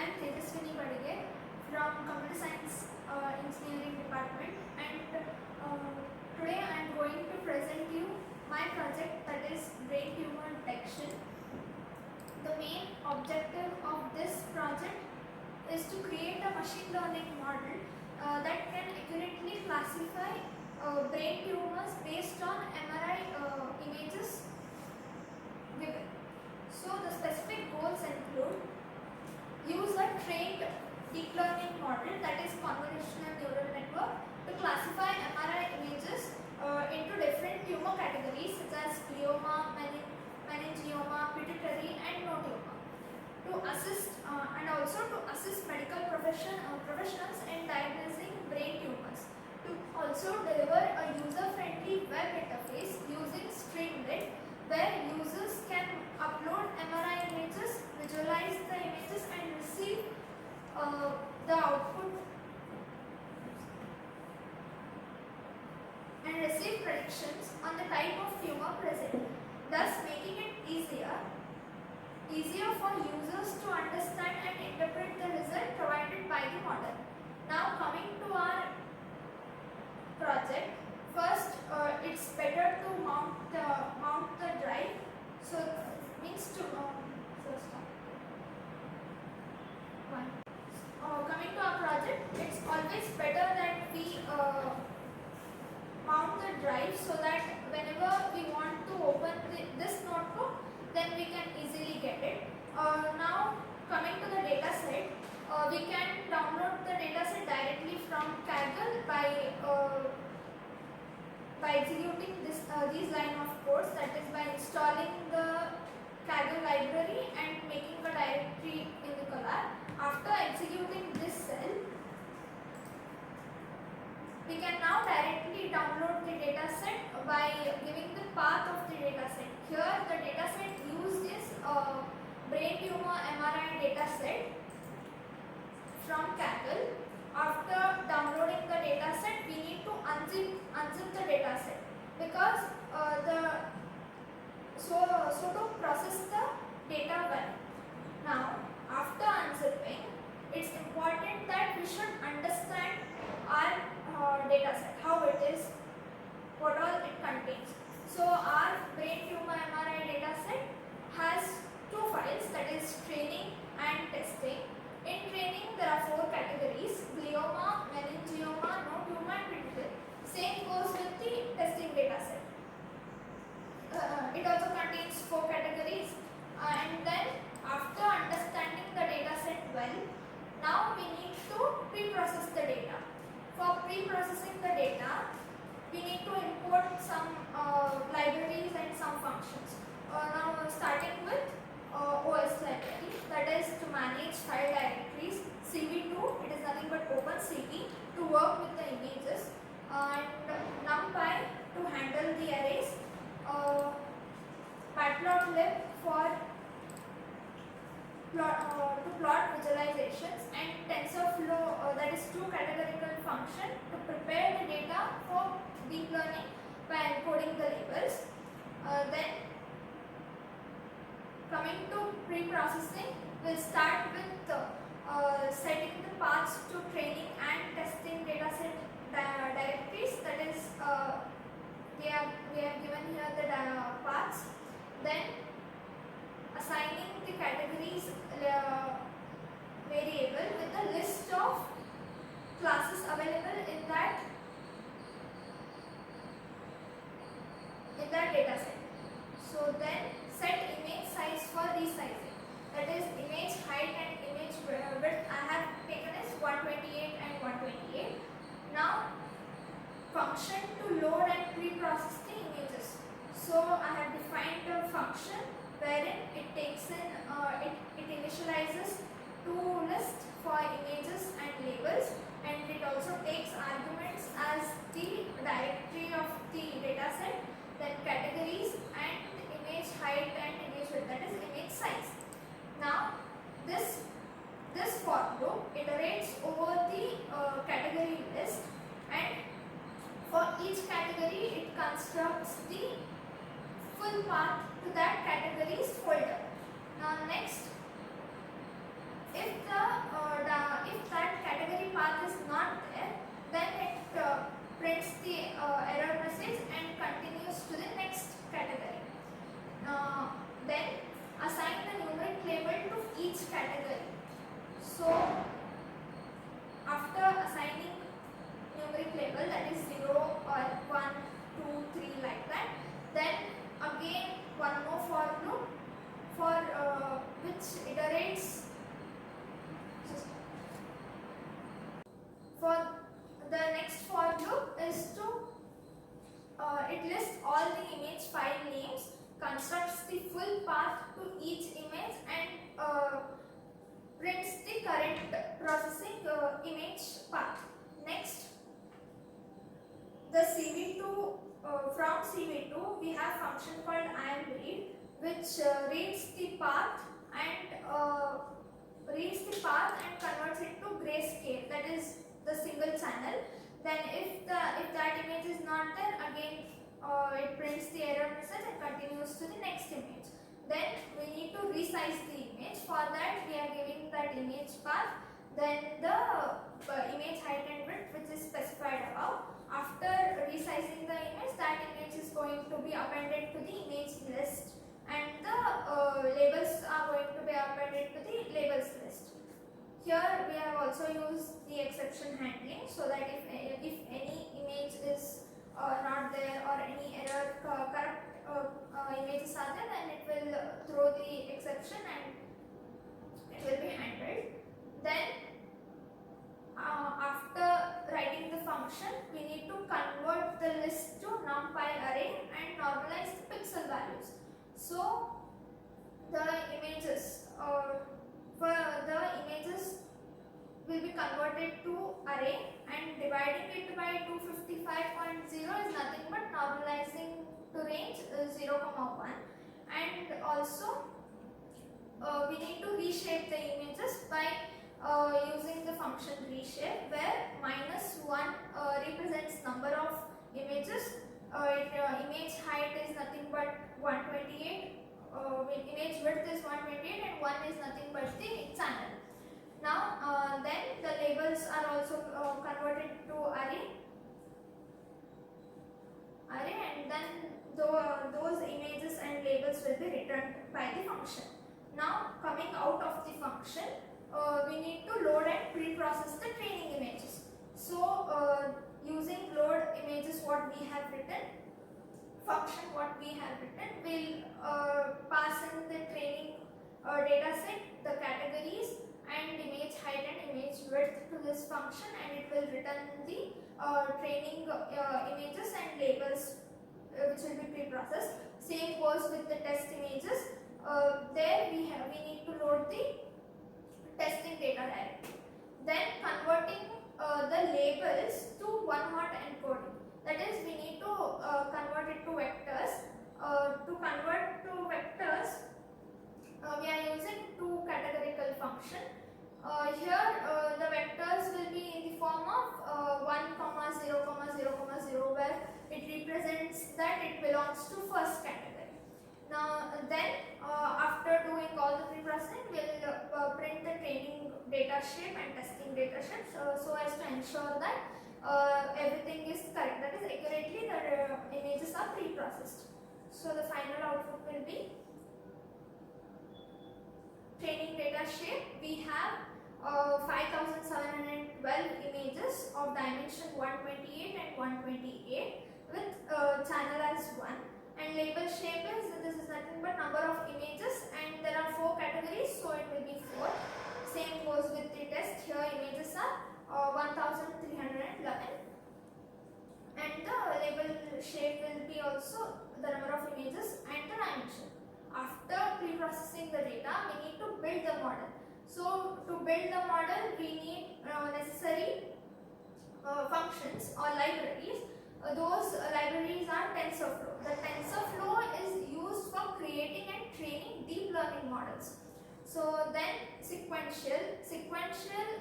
I am Tejaswini Badiger from Computer Science Engineering Department, and today I am going to present you my project, that is brain tumor detection. The main objective of this project is to create a machine learning model that can accurately classify brain tumors based on MRI images given. So the specific goals include: use a trained deep learning model, that is convolutional neural network, to classify MRI images into different tumor categories such as glioma, meningioma, pituitary and no tumor, to assist and also to assist medical professionals in diagnosing brain tumors, to also deliver a user-friendly web interface using Streamlit, where users can upload MRI images, visualize the images and receive the output and receive predictions on the type of tumor present, thus making it easier for users to understand and interpret the result provided by the model. Now coming to our project, first it's better to mount the drive. So means to coming to our project, it's always better that we mount the drive so that whenever we want to open this notebook, then we can easily get it. Now coming to the data set, we can download the data set directly from Kaggle by executing these line of codes, that is by installing the Kaggle library and making a directory in the color. After executing this cell, we can now directly download the data set by giving the path of the data set. Here the data set used is brain tumor MRI data set from Kaggle. After downloading the data set, we need to unzip the data set, because so to process the data well. Now after unzipping, it's important that we should understand our data set, how it is, what all it contains. So our brain tumor MRI data set has two files, that is training and testing. In training there are 4 categories: glioma, meningioma, no tumor and pituitary. Same goes with the testing data set. It also contains 4 categories, and then after understanding the data set well, now we need to pre-process the data. For pre-processing the data, we need to import some libraries and some functions. Now starting with OS library, that is to manage file directories. CV2, it is nothing but OpenCV to work with the images, and NumPy to handle the arrays, matplotlib for to plot visualizations, and TensorFlow, that is 2 categorical function to prepare the data for deep learning by encoding the labels. Then coming to pre-processing, we'll start with setting the paths to training and testing data set directories, that is we have given here the paths. Then assigning the categories variable with the list of classes available in that data set. So then set image size for resizing, that is image height and image width I have taken as 128 and 128. Now function to load and pre-process the images. So I have defined a function wherein it takes in it initializes 2 lists for images and labels, and it also takes arguments as the directory of the data set, then categories and image height and image width, that is image size. Now this for loop iterates over the category list, and for each category it constructs the full path to that category's folder. Now next, if the current processing image path. Next, the CV2, from CV2 we have function called AIML, which reads the path and converts it to grayscale, that is the single channel. Then if that image is not there, again it prints the error message and continues to the next image. Then we need to resize the image. For that we are giving that image path, then the image height and width which is specified above. After resizing the image, that image is going to be appended to the image list, and the labels are going to be appended to the labels list. Here we have also used the exception handling, so that if any image is not there or any error corrupt images are there, then it will throw the exception and it will be handled. Then after writing the function, we need to convert the list to numpy array and normalize the pixel values. So the images will be converted to array, and dividing it by 255.0 is nothing but normalizing to range 0, 1, and also we need to reshape the images by using the function reshape, where -1 represents number of images. Image height is nothing but 128, image width is 128, and 1 is nothing but the channel. Now then the labels are also converted to array, and then those images and labels will be returned by the function. Now coming out of the function, we need to load and pre-process the training images. So using load images, what we have written, function what we have written, will pass in the training data set, the categories and image height and image width to this function, and it will return the training images and labels which will be pre-processed. Same goes with the test images. There we need to load the testing data directly. Then converting the labels to one-hot encoding. That is, we need to convert it to vectors. To convert to vectors, we are using two categorical function. Here the vectors will be in the form of 1, 0, 0, 0, where it represents that it belongs to first category. Now then after doing all the pre-processing, we will print the training data shape and testing data shape, so as to ensure that everything is correct, that is accurately the images are pre-processed. So the final output will be training data shape. We have 5712 images of dimension 128 and 128 with channel as 1, and label shape is, this is nothing but number of images, and there are 4 categories, so it will be 4. Same goes with the test. Here images are 1311, and the label shape will be also the number of images and the dimension. After pre-processing the data, we need to build the model. So to build the model, we need necessary functions or libraries. Those libraries are TensorFlow. The TensorFlow is used for creating and training deep learning models. So then sequential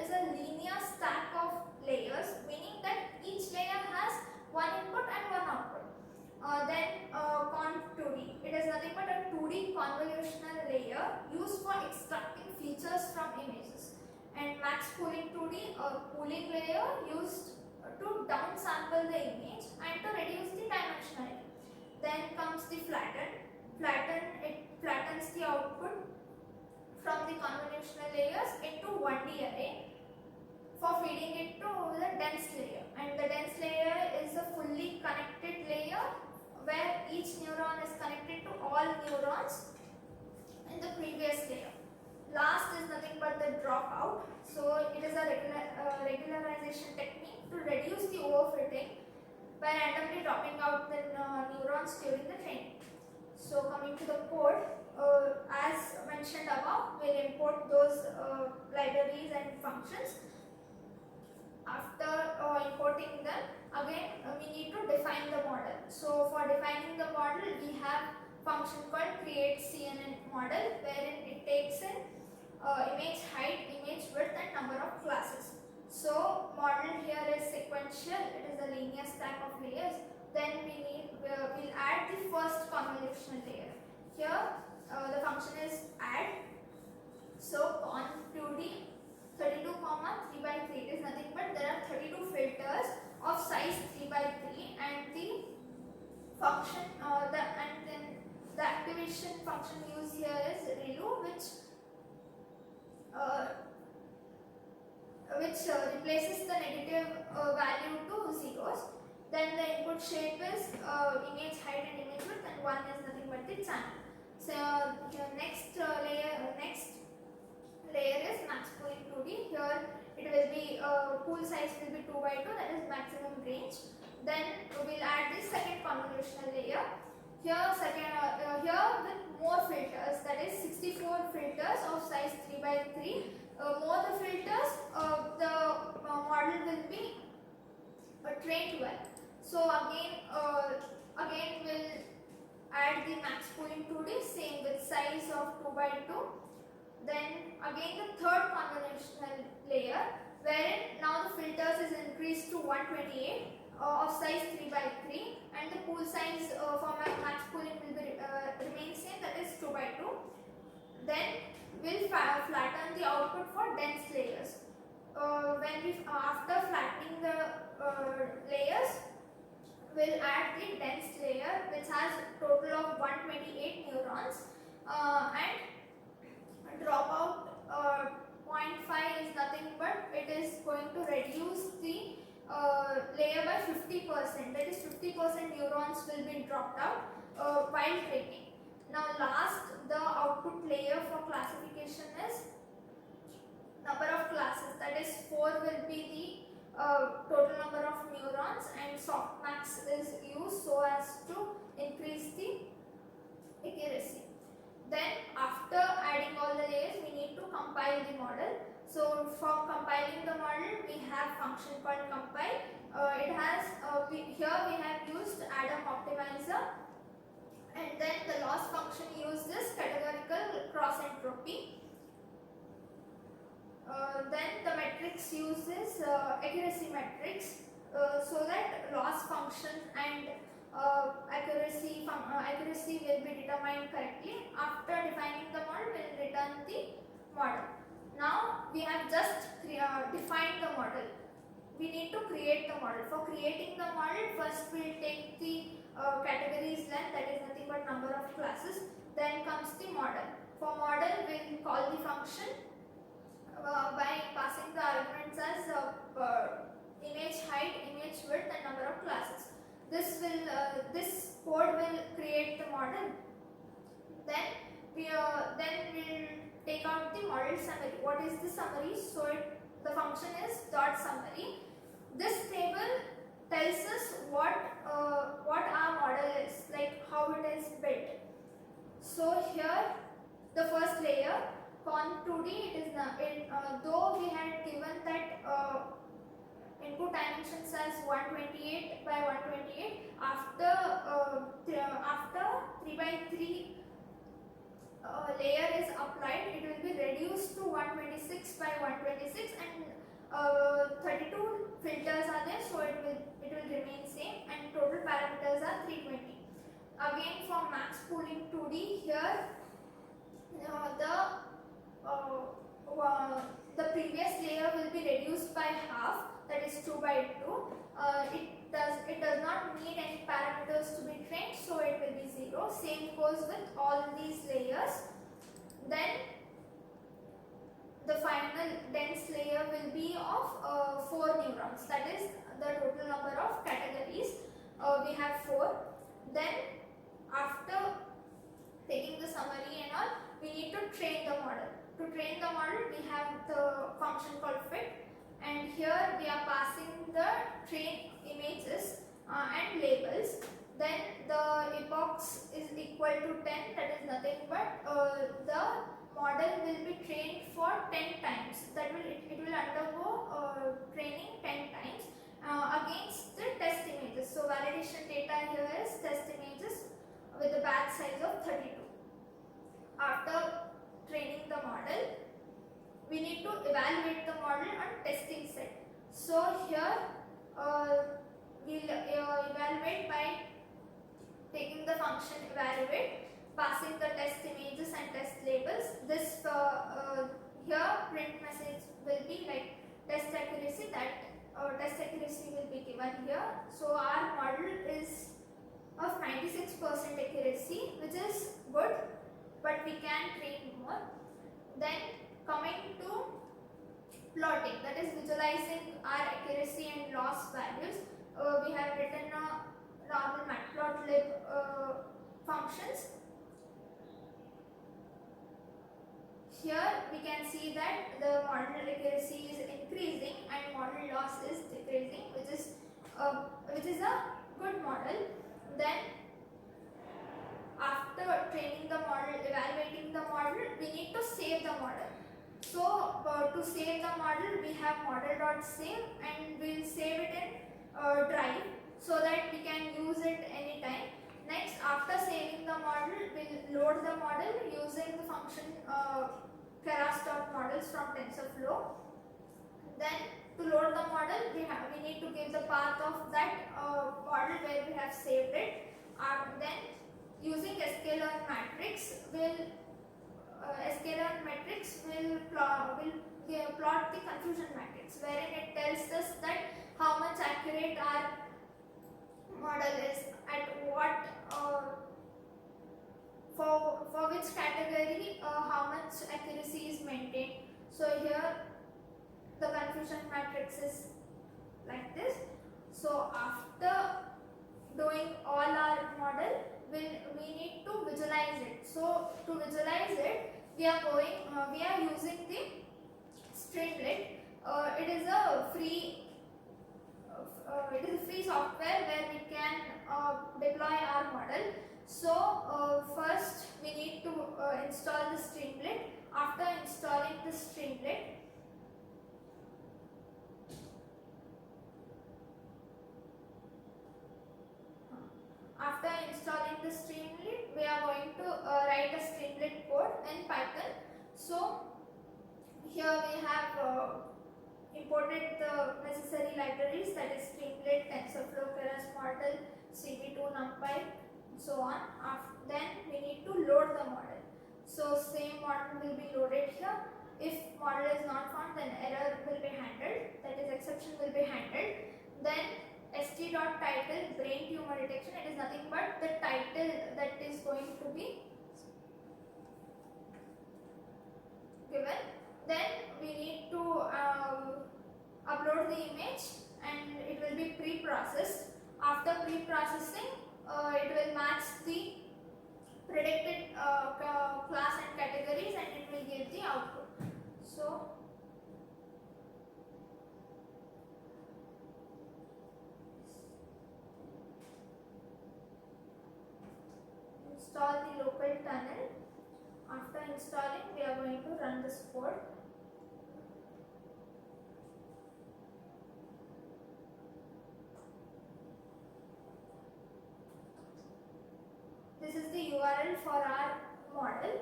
is a linear stack of layers, meaning that each layer has one input and one output. Then conv2D, it is nothing but a 2D convolutional layer used for extracting features from images. And max pooling 2D, a pooling layer used to downsample the image and to reduce the dimensionality. Then comes the flatten. It flattens the output from the convolutional layers into 1D array for feeding it to the dense layer. And the dense layer is a fully connected layer where each neuron is connected to all neurons in the previous layer. Last is nothing but the dropout. So it is a regularization technique to reduce the overfitting by randomly dropping out the neurons during the training. So coming to the code, as mentioned above, we'll import those libraries and functions. After importing them, again we need to define the model. So for defining the model, we have function called KLEIT model, wherein it takes in image height, image width, and number of classes. So model here is sequential; it is a linear stack of layers. Then we'll add the first convolutional layer. Here the function is add. So on 2D 32, 3 by 3, it is nothing but there are 32 filters of size 3 by 3, and the function then the activation function used here is relu, which replaces the negative value to zeros. Then the input shape is image height and image width, and one is nothing but the channel. So the next layer is max pooling 2D. Here it will be pool size will be 2 by 2, that is maximum range. Then we will add the second convolutional layer. Here with more filters, that is 64 filters of size 3 by 3. More the filters, the model will be trained well. So again we'll add the max pooling 2D, same with size of 2 by 2. Then again the third convolutional layer, wherein now the filters is increased to 128 of size 3 by 3, and the pool size for max pooling will be remain same, that is 2 by 2. Then we'll flatten the output for dense layers. After flattening the layers, we'll add the dense layer, which has total of 128 neurons, and drop out 0.5 is nothing but it is going to reduce the layer by 50%, that is 50% neurons will be dropped out while training. Now last, the output layer for classification is number of classes, that is 4 will be the total number of neurons, and softmax is used so as to increase the accuracy. Then after adding all the layers, we need to compile the model. So for compiling the model, we have function called compile. It has here we have used Adam optimizer, and then the loss function uses categorical cross entropy. Then the matrix uses accuracy matrix, so that loss function and accuracy will be determined correctly. After defining the model, we will return the model. Now we have just defined the model. We need to create the model. For creating the model, first we will take the categories length, that is nothing but number of classes. Then comes the model. For model, we will call the function by passing the arguments as image height, image width, and number of classes. This code will create the model. Then we'll take out the model summary. What is the summary? So the function is dot summary. This table tells us what our model is, like how it is built. So here the first layer, con 2D, it is though we had given that input dimensions as 128 by 128, after 3 by 3 layer is applied, it will be reduced to 126 by 126, and 32 filters are there, so it will remain same, and total parameters are 320. Again, for max pooling 2D, here the previous layer will be reduced by half, that is 2 by 2. It does not need any parameters to be trained, so it will be 0. Same goes with all these layers. Then the final dense layer will be of 4 neurons, that is the total number of categories. We have 4. Then after taking the summary and all, we need to train the model. To train the model, we have the function called fit, and here we are passing the train images and labels. then the epochs is equal to 10, that is nothing but the model will be trained for 10 times. That will it will undergo training 10 times against the test images. So validation data here is test images with a batch size of 32. After training the model, we need to evaluate the model on testing set. So here we'll evaluate by taking the function evaluate, passing the test images and test labels. This here print message will be like test accuracy, that test accuracy will be given here. So our model is of 96% accuracy, which is good, but we can train more. Then coming to plotting, that is visualizing our accuracy and loss values, we have written a normal matplotlib functions. Here we can see that the model accuracy is increasing and model loss is decreasing, which is a good model. Then after training the model, evaluating the model, we need to save the model. So to save the model, we have model.save and we will save it in drive so that we can use it anytime. Next, after saving the model, we'll load the model using the function keras.models from TensorFlow. Then to load the model, we need to give the path of that model where we have saved it. Then using sklearn matrix will plot the confusion matrix, wherein it tells us that how much accurate our model is, at what for which category how much accuracy is maintained. So here the confusion matrix is like this. So after doing all our model, we need to visualize it. So to visualize it, we are using the Streamlit. It is a free software where we can deploy our model. So first we need to install the Streamlit. After installing the Streamlit, we are going to write a Streamlit code in Python. So here we have imported the necessary libraries, that is Streamlit, TensorFlow, Keras model, CV2, NumPy, so on. Then we need to load the model. So same model will be loaded here. If model is not found, then error will be handled, that is exception will be handled. Then st.title brain tumor detection, it is nothing but the title that is going to be given. Then we need to upload the image and it will be pre-processed. After pre-processing, it will match the predicted class and categories and it will give the output. So install the local tunnel. After installing, we are going to run this code. This is the URL for our model.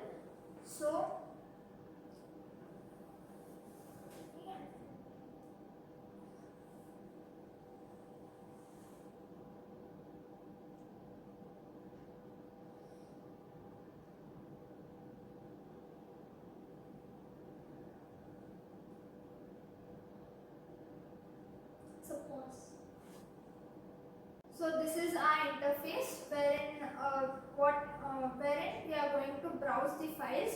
So So this is our interface wherein we are going to browse the files.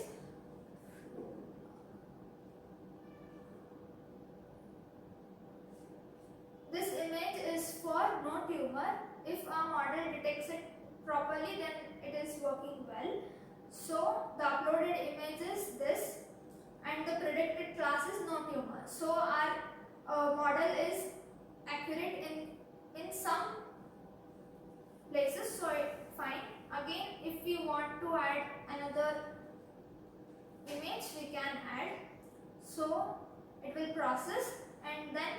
This image is for no tumor. If our model detects it properly, then it is working well. So the uploaded image is this and the predicted class is no tumor. So our model is accurate in some places, so fine. Again, if we want to add another image, we can add. So it will process, and then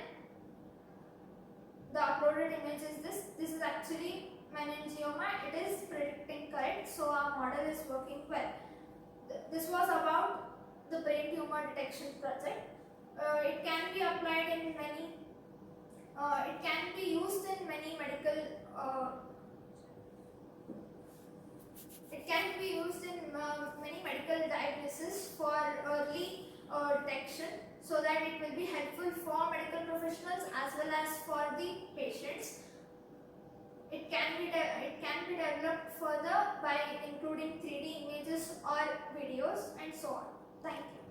the uploaded image is this. This is actually meningioma. It is predicting correct, so our model is working well. This was about the brain tumor detection project. It can be applied in many. It can be used in many medical. It can be used in many medical diagnosis for early detection, so that it will be helpful for medical professionals as well as for the patients. It can be developed further by including 3D images or videos and so on. Thank you.